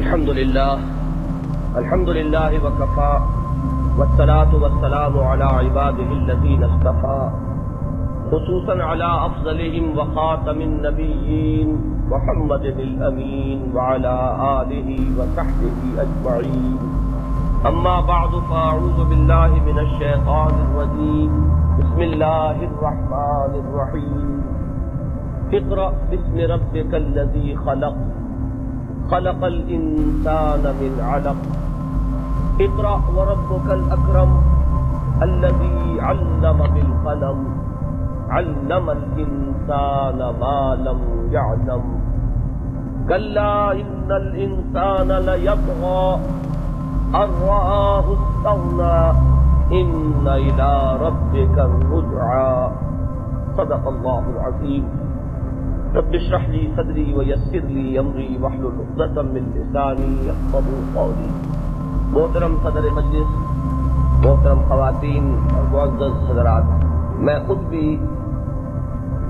الحمد لله وكفى والصلاة والسلام على عباده الذين اصطفى خصوصا على أفضلهم وخاتم النبيين محمد الأمين وعلى آله وصحبه أجمعين. أما بعد فأعوذ بالله من الشيطان الرجيم. بسم الله الرحمن الرحيم. اقرأ باسم ربك الذي خلق خلق الإنسان من علق اقرأ وربك الأكرم الذي علم بالقلم علم الإنسان ما لم يعلم كلا إن الإنسان ليطغى أن رآه استغنى إن إلى ربك الرجعى. صدق الله العظيم. رب اشرح لي صدري ويسر لي امري واحلل عقدة من لساني يفقهوا قولي. محترم صدر مجلس، محترم خواتین اور معزز حضرات، میں خود بھی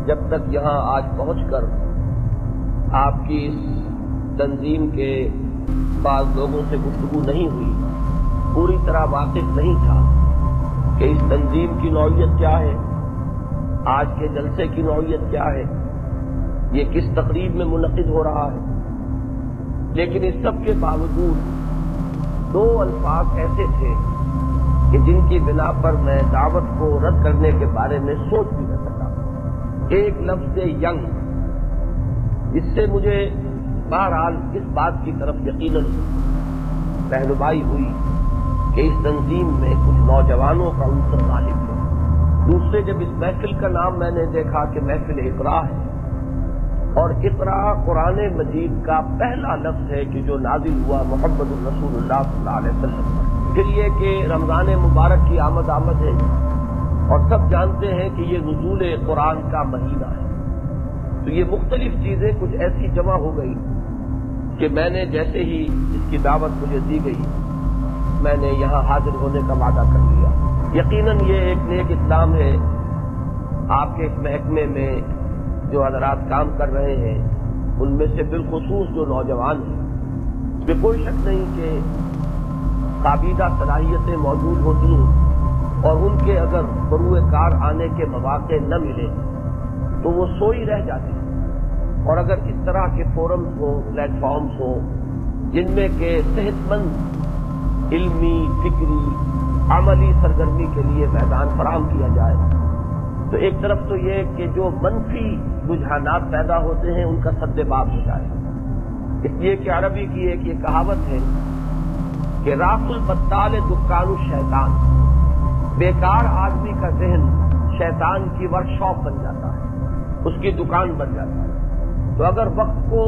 جب تک یہاں آج پہنچ کر آپ کی اس تنظیم کے بعض لوگوں سے گفتگو نہیں ہوئی، پوری طرح واقف نہیں تھا کہ اس تنظیم کی نوعیت کیا ہے، آج کے جلسے کی نوعیت کیا ہے، یہ کس تقریب میں منعقد ہو رہا ہے. لیکن اس سب کے باوجود دو الفاظ ایسے تھے کہ جن کی بنا پر میں دعوت کو رد کرنے کے بارے میں سوچ بھی نہ سکا. ایک لفظ ینگ، اس سے مجھے بہرحال اس بات کی طرف یقیناً رہنمائی ہوئی کہ اس تنظیم میں کچھ نوجوانوں کا عنصر غالب ہے. دوسرے، جب اس محفل کا نام میں نے دیکھا کہ محفل اقرا ہے، اور اقرا قرآن مجید کا پہلا لفظ ہے کہ جو نازل ہوا محمد الرسول اللہ صلی اللہ علیہ وسلم پر. پھر یہ کہ رمضان مبارک کی آمد ہے اور سب جانتے ہیں کہ یہ نزول قرآن کا مہینہ ہے، تو یہ مختلف چیزیں کچھ ایسی جمع ہو گئی کہ میں نے جیسے ہی اس کی دعوت مجھے دی گئی میں نے یہاں حاضر ہونے کا وعدہ کر لیا. یقیناً یہ ایک نیک اسلام ہے. آپ کے اس محکمے میں جو حضرات کام کر رہے ہیں ان میں سے بالخصوص جو نوجوان ہیں، اس میں کوئی شک نہیں کہ قابیدہ صلاحیتیں موجود ہوتی ہیں اور ان کے اگر بروئے کار آنے کے مواقع نہ ملے تو وہ سوئی رہ جاتے ہیں. اور اگر اس طرح کے فورمز ہوں، پلیٹ فارمز ہوں جن میں کہ صحت مند علمی، فکری، عملی سرگرمی کے لیے میدان فراہم کیا جائے تو ایک طرف تو یہ کہ جو منفی رجحانات پیدا ہوتے ہیں ان کا سد باب ہو جائے. اس لیے کہ عربی کی ایک یہ کہاوت ہے کہ راس البطال دکان الشیطان، بیکار آدمی کا ذہن شیطان کی ورک شاپ بن جاتا ہے، اس کی دکان بن جاتا ہے. تو اگر وقت کو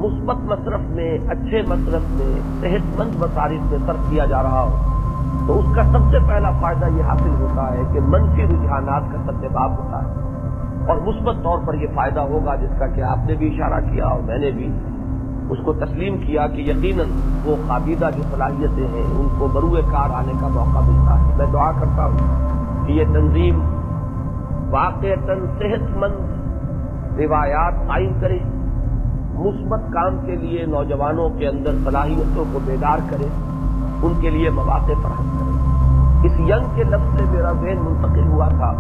مثبت مصرف میں، اچھے مصرف میں، صحت مند مصارف میں صرف کیا جا رہا ہو تو اس کا سب سے پہلا فائدہ یہ حاصل ہوتا ہے کہ منفی رجحانات کا سدباب ہوتا ہے، اور مثبت طور پر یہ فائدہ ہوگا جس کا کہ آپ نے بھی اشارہ کیا اور میں نے بھی اس کو تسلیم کیا کہ یقیناً وہ قابیدہ جو صلاحیتیں ہیں ان کو بروئے کار آنے کا موقع ملتا ہے. میں دعا کرتا ہوں کہ یہ تنظیم واقعتاً صحت مند روایات قائم کرے، مثبت کام کے لیے نوجوانوں کے اندر صلاحیتوں کو بیدار کرے، ان کے لیے مواقع فراہم کرے. اس ینگ کے لفظ سے میرا ذہن منتقل ہوا تھا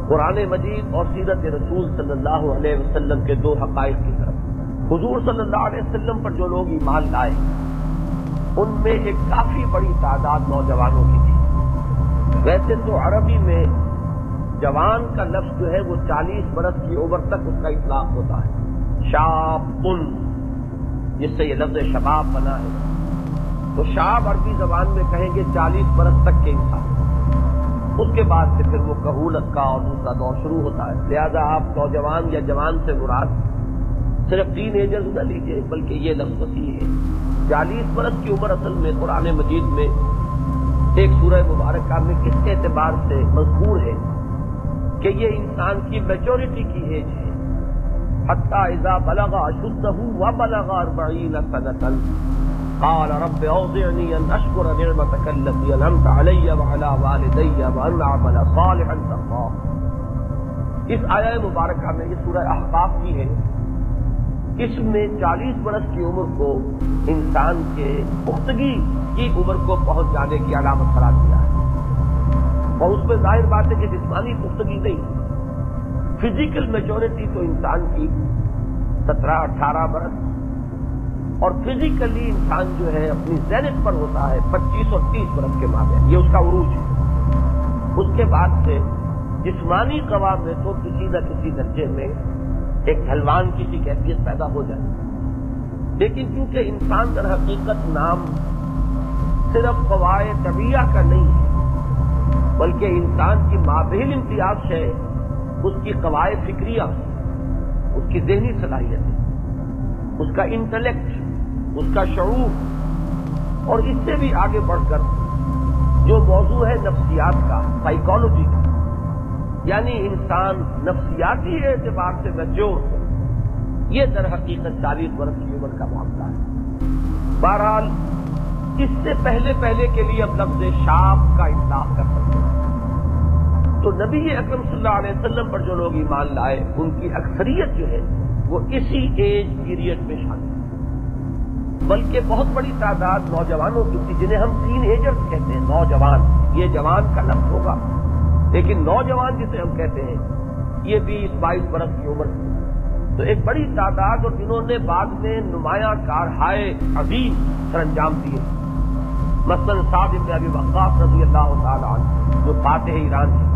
قرآن مجید اور سیرت رسول صلی اللہ علیہ وسلم کے دو حقائق کی طرف. حضور صلی اللہ علیہ وسلم پر جو لوگ ایمان لائے ان میں ایک کافی بڑی تعداد نوجوانوں کی تھی. ویسے تو عربی میں جوان کا لفظ جو ہے وہ 40 برس کی عمر تک اس کا اطلاق ہوتا ہے. شابن، جس سے یہ لفظ شباب بنا ہے. تو شاب عربی زبان میں کہیں گے 40 برس تک کے انسان. اس کے بعد سے پھر وہ کہولت کا اور دوسرا دور شروع ہوتا ہے. لہذا آپ نوجوان یا جوان سے مراد صرف ٹین ایجرز نہ لیجیے بلکہ یہ لفظ وسیع ہے. 40 برس کی عمر اصل میں قرآن مجید میں ایک سورہ مبارکہ میں کس اعتبار سے مذکور ہے کہ یہ انسان کی میچورٹی کی ایج ہے. حتی اذا بلغ اشدہ وبلغ 40 سنۃ قال رب اوزعنی ان اشکر نعمتک التی انعمت علی وعلی والدی وان اعمل صالحا ترضاه. اس آیہ مبارکہ میں یہ سورہ احقاف کی ہے اس میں 40 برس کی عمر کو انسان کے پختگی کی عمر کو پہنچ جانے کی علامت قرار دیا ہے، اور اس میں ظاہر بات ہے کہ جسمانی پختگی نہیں، فزیکل میچورٹی تو انسان کی 17-18 برس، اور فزیکلی انسان جو ہے اپنی زینت پر ہوتا ہے 25 اور 30 برس کے مابین، یہ اس کا عروج ہے۔ اس کے بعد سے جسمانی قوام میں تو کسی نہ کسی درجے میں ایک ڈھلوان کی کیفیت پیدا ہو جائے، لیکن کیونکہ انسان در حقیقت نام صرف قواعد طبیعہ کا نہیں ہے، بلکہ انسان کی مابہل امتیاز ہے اس کی قواعد فکریہ، اس کی ذہنی صلاحیت، اس کا انٹلیکٹ، اس کا شعور، اور اس سے بھی آگے بڑھ کر جو موضوع ہے نفسیات کا، سائیکالوجی کا، یعنی انسان نفسیاتی اعتبار سے میچور ہو، یہ در حقیقت 40 برس کی عمر کا معاملہ ہے۔ بہرحال اس سے پہلے کے لیے اب لفظ شاب کا اطلاق کر سکتے ہیں، تو نبی اکرم صلی اللہ علیہ وسلم پر جو لوگ ایمان لائے ان کی اکثریت جو ہے وہ اسی ایج پیریڈ میں شامل ہے، بلکہ بہت بڑی تعداد نوجوانوں کی تھی جنہیں ہم ٹین ایجرز کہتے ہیں، نوجوان، یہ جوان کا لفظ ہوگا لیکن نوجوان جسے ہم کہتے ہیں یہ 20-22 برس کی عمر تھی، تو ایک بڑی تعداد، اور جنہوں نے بعد میں نمایاں کارہائے عظیم سر انجام دیے، مثلا سعد بن ابی وقاص رضی اللہ تعالی عنہ جو فاتح ایران تھے،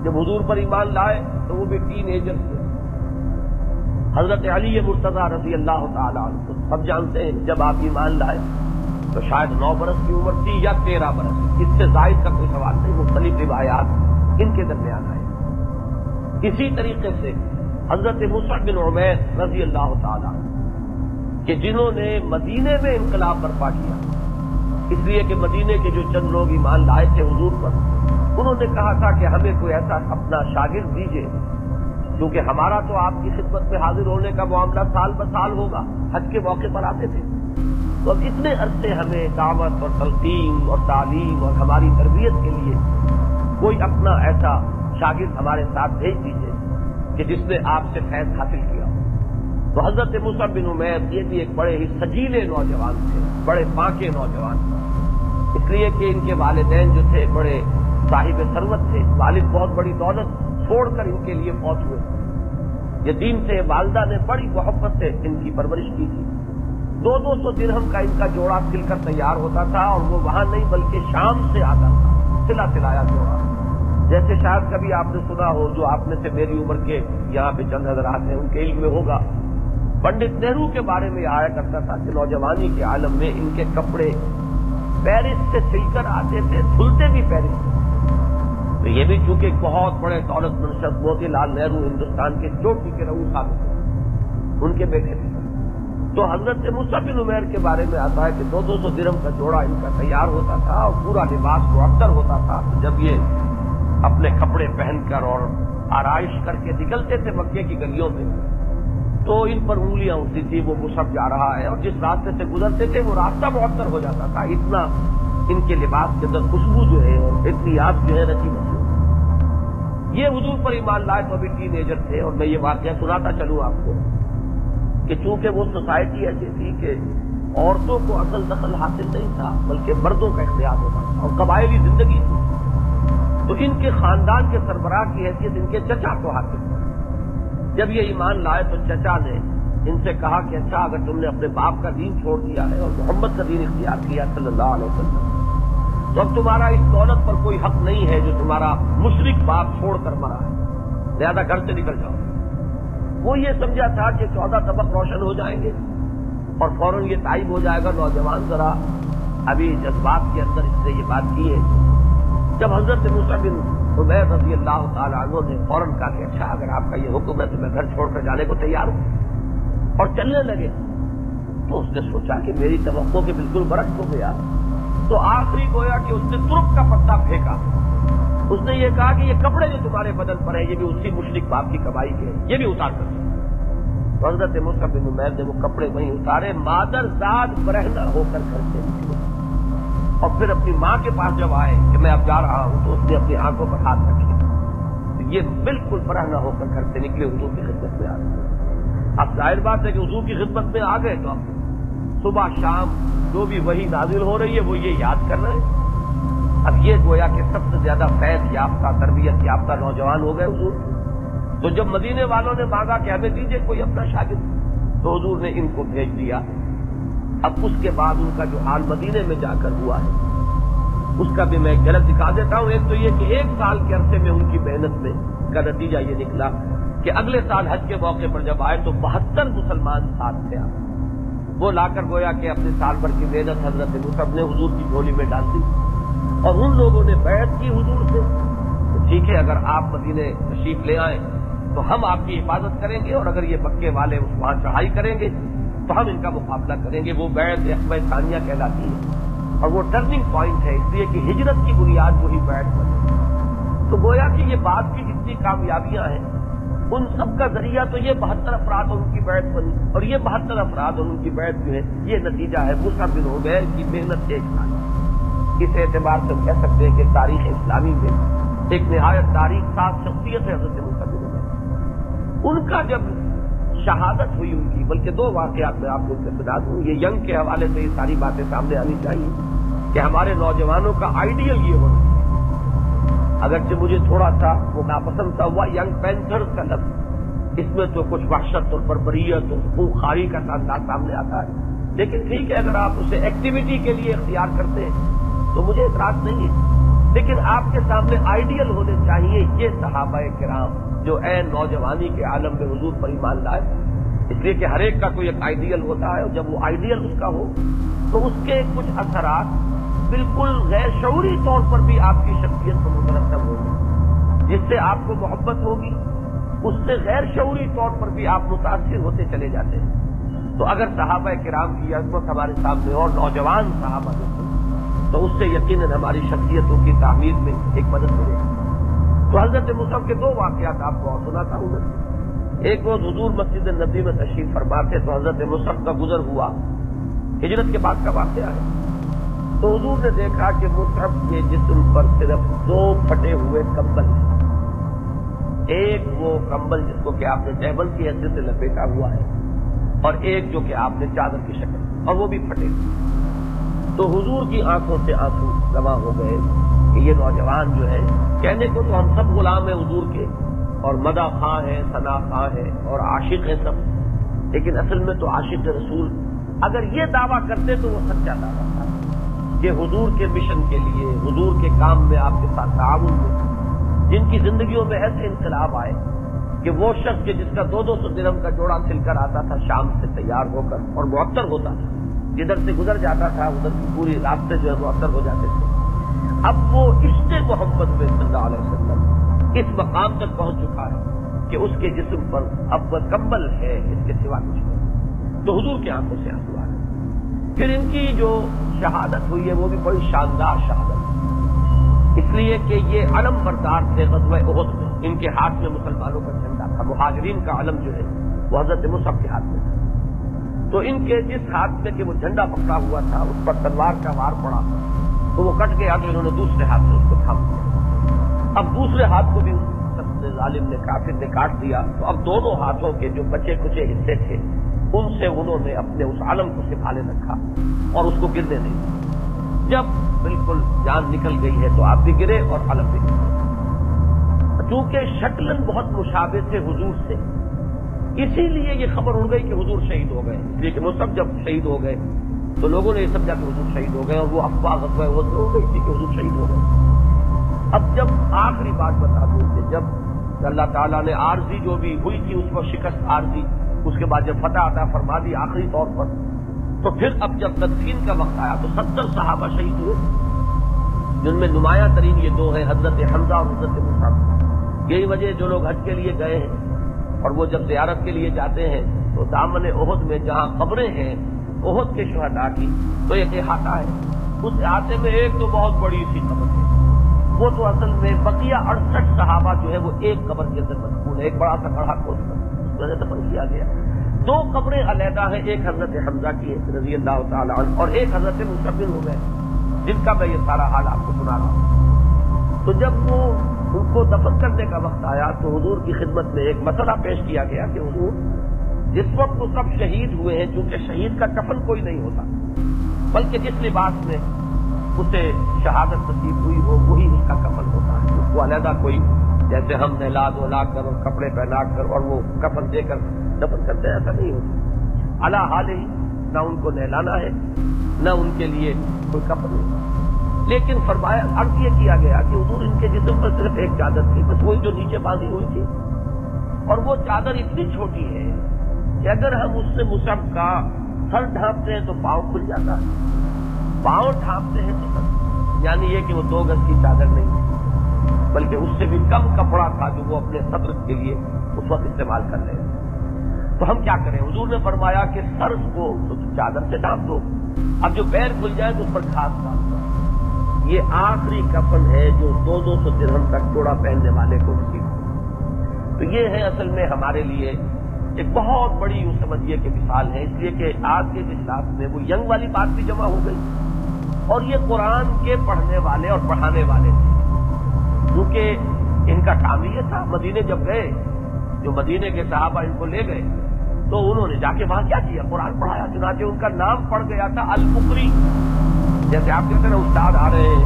جب حضور پر ایمان لائے تو وہ بھی ٹین ایجر تھے۔ حضرت علی مرتضیٰ رضی اللہ تعالی عنہ تو سب جانتے ہیں جب آپ ایمان لائے تو شاید 9 برس کی عمر تھی یا 13 برس، اس سے زائد کا کوئی سوال نہیں، مختلف روایات ان کے درمیان آئے۔ اسی طریقے سے حضرت مصعب بن عمیر رضی اللہ تعالی عنہ کہ جنہوں نے مدینے میں انقلاب برپا کیا، اس لیے کہ مدینے کے جو چند لوگ ایمان لائے تھے حضور پر، انہوں نے کہا تھا کہ ہمیں کوئی ایسا اپنا شاگرد دیجیے، کیونکہ ہمارا تو آپ کی خدمت میں حاضر ہونے کا معاملہ سال بسال ہوگا، حج کے موقع پر آتے تھے، تو اب اتنے عرصے ہمیں دعوت اور تلقین اور تعلیم اور ہماری تربیت کے لیے کوئی اپنا ایسا شاگرد ہمارے ساتھ بھیج دیجیے کہ جس نے آپ سے فیض حاصل کیا۔ تو حضرت مصعب بن عمیر یہ بھی ایک بڑے ہی سجیلے نوجوان تھے، بڑے پاکے نوجوان، اس لیے کہ ان کے والدین جو تھے بڑے صاحب ثروت تھے، والد بہت بڑی دولت چھوڑ کر ان کے لیے فوت ہوئے، یتیم تھے، والدہ نے بڑی محبت سے ان کی پرورش کی تھی۔ 200 درہم کا ان کا جوڑا سل کر تیار ہوتا تھا، اور وہ وہاں نہیں بلکہ شام سے آتا تھا، سلا سلایا جوڑا، جیسے شاید کبھی آپ نے سنا ہو، جو آپ میں سے میری عمر کے یہاں پہ چند حضرات ہیں ان کے علم میں ہوگا، پنڈت نہرو کے بارے میں آیا کرتا تھا کہ نوجوانی کے عالم میں ان کے کپڑے پیرس سے سل کر آتے تھے، دھلتے بھی پیرس سے۔ تو یہ بھی چونکہ ایک بہت بڑے دولت مند شخص موتی لال نہرو ہندوستان کے چوٹی کے رؤوس تھے، ان کے بیٹے تھے، تو حضرت مصعب بن عمیر کے بارے میں آتا ہے کہ 200 درہم کا جوڑا ان کا تیار ہوتا تھا، اور پورا لباس معطر ہوتا تھا۔ جب یہ اپنے کپڑے پہن کر اور آرائش کر کے نکلتے تھے مکے کی گلیوں میں، تو ان پر انگلیاں اٹھتی تھی، وہ مصعب جا رہا ہے، اور جس راستے سے گزرتے تھے وہ راستہ معطر ہو جاتا تھا، اتنا ان کے لباس کے اندر خوشبو جو ہے اور اتنی آپ جو ہے رچی بسی۔ یہ حضور پر ایمان لائے تو ابھی ٹین ایجر تھے، اور میں یہ واقعہ سناتا چلوں آپ کو کہ چونکہ وہ سوسائٹی ایسی تھی کہ عورتوں کو اصل دخل حاصل نہیں تھا بلکہ مردوں کا اختیار ہوتا تھا، اور قبائلی زندگی تھی، تو ان کے خاندان کے سربراہ کی حیثیت ان کے چچا کو حاصل تھی۔ جب یہ ایمان لائے تو چچا نے ان سے کہا کہ اچھا اگر تم نے اپنے باپ کا دین چھوڑ دیا ہے اور محمد کا دین اختیار کیا صلی اللہ علیہ وسلم، تو اب تمہارا اس دولت پر کوئی حق نہیں ہے جو تمہارا مشرک باپ چھوڑ کر مرا ہے، لہذا گھر سے نکل جاؤ۔ وہ یہ سمجھا تھا کہ 14 طبق روشن ہو جائیں گے اور فوراً یہ تائب ہو جائے گا، نوجوان ذرا ابھی جذبات کے اندر اس نے یہ بات کی ہے۔ جب حضرت مصعب بن عمیر رضی اللہ تعالی عنہ نے فوراً کہا کہ اچھا اگر آپ کا یہ حکم ہے تو میں گھر چھوڑ کر جانے کو تیار ہوں، اور چلنے لگے، تو اس نے سوچا کہ میری توقع کے بالکل برعکس ہو گیا، تو آخری گویا کہ اس نے ترک کا پتا پھینکا، اس نے یہ کہا کہ یہ کپڑے جو تمہارے بدن پر ہیں یہ بھی اسی مشرک باپ کی کمائی کے ہیں، یہ بھی اتار کر دو۔ تو حضرت مصعب بن عمیر نے وہ کپڑے وہیں اتارے، مادر زاد برہنہ ہو کر گھر سے نکلے، اور پھر اپنی ماں کے پاس جب آئے کہ میں اب جا رہا ہوں، تو اس نے اپنی آنکھوں پر ہاتھ رکھے، تو یہ بالکل برہنہ ہو کر گھر سے نکلے، حضور کی خدمت میں آ گئے۔ اب ظاہر بات ہے کہ حضور کی خدمت میں آ گئے تو اب صبح شام جو بھی وحی نازل ہو رہی ہے وہ یہ یاد کر رہے ہیں. اب یہ گویا کہ سب سے زیادہ فیض یافتہ تربیت یافتہ نوجوان ہو گئے حضور. تو جب مدینے والوں نے مانگا کہ ہمیں دیجیے کوئی اپنا شاگرد تو حضور نے ان کو بھیج دیا. اب اس کے بعد ان کا جو حال مدینے میں جا کر ہوا ہے اس کا بھی میں ایک جھلک دکھا دیتا ہوں. ایک تو یہ کہ 1 سال کے عرصے میں ان کی محنت میں کا نتیجہ یہ نکلا کہ اگلے سال حج کے موقع پر جب آئے تو 72 مسلمان ساتھ تھے. وہ لا کر گویا کہ اپنے سال بھر کی محنت حضرت مصعب نے حضور کی جھولی میں ڈال دی اور ان لوگوں نے بیعت کی حضور سے. ٹھیک ہے اگر آپ مدینے تشریف لے آئیں تو ہم آپ کی حفاظت کریں گے اور اگر یہ مکے والے وہاں چڑھائی کریں گے تو ہم ان کا مقابلہ کریں گے. وہ بیعت عقبہ ثانیہ کہلاتی ہے اور وہ ٹرننگ پوائنٹ ہے اس لیے کہ ہجرت کی بنیاد وہی بیعت بنی. تو گویا کہ یہ بات کی جتنی کامیابیاں ہیں ان سب کا ذریعہ تو یہ 72 افراد اور ان کی بیعت بنی اور یہ 72 افراد اور ان کی بیعت جو ہے یہ نتیجہ ہے مصعب بن عمیر کی محنت 1 سال. اس اعتبار سے ہم کہہ سکتے ہیں کہ تاریخ اسلامی میں ایک نہایت تاریخ ساز شخصیت ہے حضرت مصعب بن عمیر. ان کا جب شہادت ہوئی ان کی بلکہ 2 واقعات میں آپ کو بتا دوں. یہ ینگ کے حوالے سے یہ ساری باتیں سامنے آنی چاہیے کہ ہمارے نوجوانوں کا آئیڈیل یہ ہونا. اگرچہ مجھے تھوڑا سا وہ ناپسند تھا ہوا ینگ پینتھرز کا لفظ. اس میں تو کچھ وحشت اور بربریت اور حقوق خاری کا انداز سامنے آتا ہے لیکن ٹھیک ہے اگر آپ اسے ایکٹیویٹی کے لیے اختیار کرتے ہیں تو مجھے اعتراض نہیں ہے. لیکن آپ کے سامنے آئیڈیل ہونے چاہیے یہ صحابہ کرام جو عین نوجوانی کے عالم میں حضور پر ایمان لائے. اس لیے کہ ہر ایک کا کوئی ایک آئیڈیل ہوتا ہے اور جب وہ آئیڈیل اس کا ہو تو اس کے کچھ اثرات بالکل غیر شعوری طور پر بھی آپ کی شخصیت کو مترتب ہوگی. جس سے آپ کو محبت ہوگی اس سے غیر شعوری طور پر بھی آپ متاثر ہوتے چلے جاتے ہیں. تو اگر صحابہ کرام کی عظمت ہمارے سامنے اور نوجوان صحابہ تو اس سے یقیناً ہماری شخصیتوں کی تعمیر میں ایک مدد ملے گی. تو حضرت مصعب کے 2 واقعات آپ کو اور سناتا ہوں میں. ایک روز حضور مسجد نبوی میں تشریف فرما تھے تو حضرت مصعب کا گزر ہوا ہجرت کے بعد کا واقعہ ہے. تو حضور نے دیکھا کہ مصعب کے جسم پر صرف 2 پھٹے ہوئے کمبل ہیں. ایک وہ کمبل جس کو کہ آپ نے ٹیبل کی حیثیت سے لپیٹا ہوا ہے اور ایک جو کہ آپ نے چادر کی شکل اور وہ بھی پھٹے. تو حضور کی آنکھوں سے آنسو جمع ہو گئے کہ یہ نوجوان جو ہے کہنے کو تو ہم سب غلام ہیں حضور کے اور مدح خواہ ہیں ثنا خواہ ہیں اور عاشق ہیں سب لیکن اصل میں تو عاشق رسول اگر یہ دعویٰ کرتے تو وہ سچا دعویٰ تھا کہ حضور کے مشن کے لیے حضور کے کام میں آپ کے ساتھ تعاون میں جن کی زندگیوں میں ایسے انقلاب آئے کہ وہ شخص جس کا 200 درہم کا جوڑا سل کر آتا تھا شام سے تیار ہو کر اور معطر ہوتا تھا جدھر سے گزر جاتا تھا ادھر کی پوری راستے جو ہے معطر ہو جاتے تھے. اب وہ عشق محمد میں صلی اللہ علیہ وسلم اس مقام تک پہنچ چکا ہے کہ اس کے جسم پر اب وہ کمبل ہے اس کے سوا کچھ نہیں. تو حضور کی آنکھوں سے آنسو آ رہے. پھر ان کی جو شہادت ہوئی ہے وہ بھی بڑی شاندار شہادت اس لیے کہ یہ علم بردار تھے غزوہ احد میں. ان کے ہاتھ میں مسلمانوں کا جھنڈا تھا. مہاجرین کا علم جو ہے وہ حضرت مصعب کے ہاتھ میں تھا. تو ان کے جس ہاتھ میں کہ وہ جھنڈا پکڑا ہوا تھا اس پر تلوار کا وار پڑا تو وہ کٹ گیا تو انہوں نے دوسرے ہاتھ سے اس کو تھام دیا. اب دوسرے ہاتھ کو بھی سب سے ظالم نے کافر نے کاٹ دیا. تو اب دونوں ہاتھوں کے جو بچے کچے حصے تھے ان سے انہوں نے اپنے اس عالم کو سنبھالے رکھا اور اس کو گرنے نہیں دیا. جب بالکل جان نکل گئی ہے تو آپ بھی گرے اور علم بھی گرے. چونکہ شکلن بہت مشابہ تھے حضور سے اسی لیے یہ خبر اڑ گئی کہ حضور شہید ہو گئے. اس لیے کہ وہ سب جب شہید ہو گئے تو لوگوں نے یہ سمجھا کہ حضور شہید ہو گئے اور وہ افواہ غزوہ احد ہو گئی تھی کہ حضور شہید ہو گئے. اب جب آخری بات بتا دوں کہ جب اللہ تعالیٰ نے عارضی جو بھی ہوئی تھی اس پر شکست عارضی اس کے بعد جب فتح عطا فرما دی آخری طور پر تو پھر اب جب تدفین کا وقت آیا تو 70 صحابہ شہید ہوئے جن میں نمایاں ترین یہ 2 ہیں حضرت حمزہ اور حضرت مصعب. یہی وجہ جو لوگ حج کے لیے گئے ہیں اور وہ جب زیارت کے لیے جاتے ہیں تو دامن احد میں جہاں قبریں ہیں احد کے شہداء کی تو ایک احاطہ ہے. اس احاطے میں ایک تو بہت بڑی سی قبر ہے وہ تو اصل میں بقیہ 68 صحابہ جو ہے وہ ایک قبر کے اندر مدفون ہے. ایک بڑا سا کڑھا کھود کر اس دفن کیا گیا. 2 قبریں علیحدہ ہیں. ایک حضرت حمزہ کی ہے رضی اللہ تعالی عنہ اور ایک حضرت مصعب بن عمیر جن کا میں یہ سارا حال آپ کو سنا رہا ہوں. تو جب وہ ان کو دفن کرنے کا وقت آیا تو حضور کی خدمت میں ایک مسئلہ پیش کیا گیا کہ حضور جس وقت وہ سب شہید ہوئے ہیں، چونکہ شہید کا کفن کوئی نہیں ہوتا، بلکہ جس لباس میں اسے شہادت نصیب ہوئی ہو وہی اس کا کفن ہوتا ہے. اس کو علیحدہ کوئی جیسے ہم نہلا دھلا کر اور کپڑے پہنا کر اور وہ کفن دے کر دفن کرتے ہیں، ایسا نہیں ہوتا. علی حال ہی نہ ان کو نہلانا ہے نہ ان کے لیے کوئی کفن نہیں. لیکن فرمایا عرض یہ کیا گیا کہ حضور ان کے جسم پر صرف ایک چادر تھی، بس وہی جو نیچے باندھی ہوئی تھی، اور وہ چادر اتنی چھوٹی ہے کہ اگر ہم اس سے مصحف کا سر ڈھانپتے ہیں تو پاؤں کھل جاتا ہے، پاؤں ڈھانپتے ہیں تو سر، یعنی یہ کہ وہ 2 گز کی چادر نہیں تھی، بلکہ اس سے بھی کم کپڑا تھا جو وہ اپنے صدر کے لیے اس وقت استعمال کر رہے ہیں. تو ہم کیا کریں؟ حضور نے فرمایا کہ سر کو چادر سے ڈھانپ دو، اب جو پیر کھل جائے تو اس پر گھاس ڈال دو. یہ آخری کفن ہے جو 200 درہم تک جوڑا پہننے والے کو نصیب ہو. تو یہ ہے اصل میں ہمارے لیے ایک بہت بڑی یوں سمجھیے کہ مثال ہے، اس لیے کہ آج کے اجلاس میں وہ ینگ والی بات بھی جمع ہو گئی، اور یہ قرآن کے پڑھنے والے اور پڑھانے والے تھے، کیونکہ ان کا کام یہ تھا. مدینے جب گئے، جو مدینے کے صحابہ ان کو لے گئے تو انہوں نے جا کے وہاں کیا کیا؟ قرآن پڑھایا. چنانچہ ان کا نام پڑ گیا تھا المقری. جیسے آپ کہتے ہیں استاد آ رہے ہیں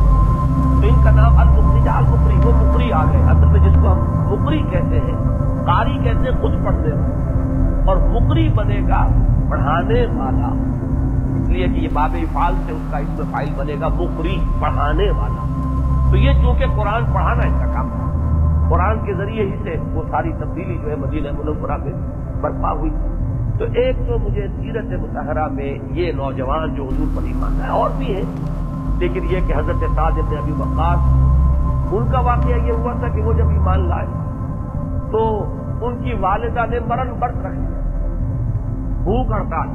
تو ان کا نام المقری تھا. المقری، وہ مقری آ گئے. اصل میں جس کو ہم مقری کہتے ہیں، قاری کہتے ہیں خود پڑھنے والا، اور مقری بنے گا پڑھانے والا، اس لیے کہ یہ باب افعال سے اس کا اسم فاعل بنے گا مقری، پڑھانے والا. تو یہ چونکہ قرآن پڑھانا ان کا کام تھا، قرآن کے ذریعے ہی سے وہ ساری تبدیلی جو ہے مدینہ منورہ میں برپا ہوئی. تو ایک تو مجھے سیرت مطہرہ میں یہ نوجوان جو حضور پر ایمان لائے، اور بھی ہے، لیکن یہ کہ حضرت سعد بن ابی وقاص، ان کا واقعہ یہ ہوا تھا کہ وہ جب ایمان لائے تو ان کی والدہ نے مرن برت رکھ دیا، بھوک ہڑتال،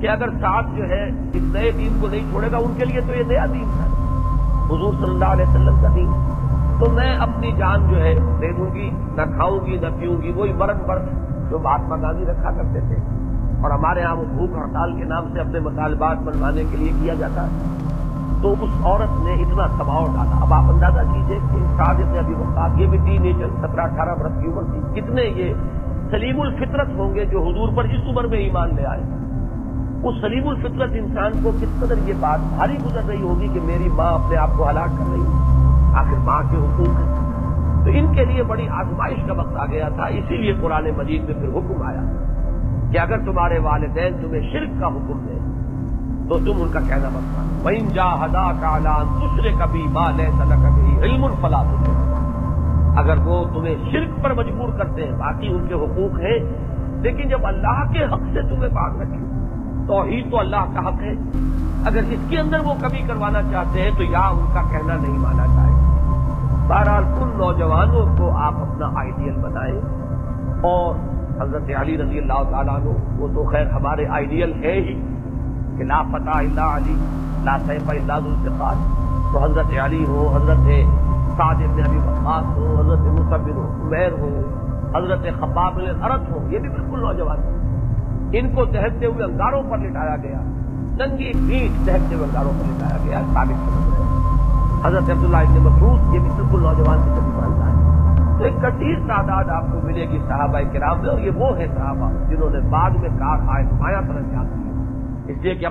کہ اگر سعد جو ہے اس نئے دین کو نہیں چھوڑے گا، ان کے لیے تو یہ نیا دین تھا، حضور صلی اللہ علیہ وسلم کا دین، تو میں اپنی جان جو ہے دے دوں گی، نہ کھاؤں گی نہ پیوں گی. وہی مرن برت جو مہاتما گاندھی رکھا کرتے تھے، اور ہمارے ہاں وہ بھوک ہڑتال کے نام سے اپنے مطالبات منوانے کے لیے کیا جاتا ہے. تو اس عورت نے اتنا دباؤ ڈالا. اب آپ اندازہ کیجئے کہ سعد بن ابی وقاص، یہ بھی ٹین ایجر، 17-18 برس کی عمر تھی، کتنے یہ سلیم الفطرت ہوں گے جو حضور پر اس عمر میں ایمان لے آئے. اس سلیم الفطرت انسان کو کس قدر یہ بات بھاری گزر رہی ہوگی کہ میری ماں اپنے آپ کو ہلاک کر رہی ہے، آخر ماں کے حقوق ہیں. تو ان کے لیے بڑی آزمائش کا وقت آ گیا تھا. اسی لیے قرآن مجید میں پھر حکم آیا کہ اگر تمہارے والدین تمہیں شرک کا حکم دیں تو تم ان کا کہنا مت مانو. وَإِن جَاهَدَاكَ عَلَىٰ أَن تُشْرِكَ بِي مَا لَيْسَ لَكَ بِهِ عِلْمٌ فَلَا تُطِعْهُمَا. اگر وہ تمہیں شرک پر مجبور کرتے ہیں، باقی ان کے حقوق ہیں، لیکن جب اللہ کے حق سے تمہیں باز رکھیں، توحید تو اللہ کا حق ہے، اگر اس کے اندر وہ کمی کروانا چاہتے ہیں تو یا ان کا کہنا نہیں مانا جائے. بہرحال ان نوجوانوں کو آپ اپنا آئیڈیل بنائیں، اور حضرت علی رضی اللہ تعالیٰ عنہ وہ تو خیر ہمارے آئیڈیل ہے ہی کہ لا فتح الا علی، لا سیف الا ذو الفقار. تو حضرت علی ہو، حضرت سعد بن ابی وقاص ہو، حضرت مصعب بن عمیر ہو، حضرت خباب بن الارت ہو، یہ بھی بالکل نوجوان ہیں. ان کو دہکتے ہوئے انگاروں پر لٹایا گیا، ننگی پیٹھ دہکتے ہوئے انگاروں پر لٹایا گیا. ثابت سمجھ رہے ہیں حضرت عبداللہ ابن مسعود، یہ بھی بالکل نوجوان سے مانتا ہے. تو ایک کثیر تعداد آپ کو ملے گی صحابہ کرام میں، اور یہ وہ ہے صحابہ جنہوں نے بعد میں کار نمایاں پر انجام دیا. اس لیے کہ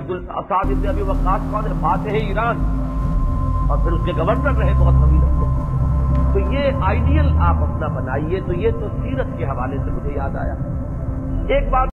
سعد بن ابی وقاص کون ہے؟ فاتح ایران، اور پھر اس کے گورنر رہے بہت طویل عرصے. تو یہ آئیڈیل آپ اپنا بنائیے. تو یہ تو سیرت کے حوالے سے مجھے یاد آیا ایک بات.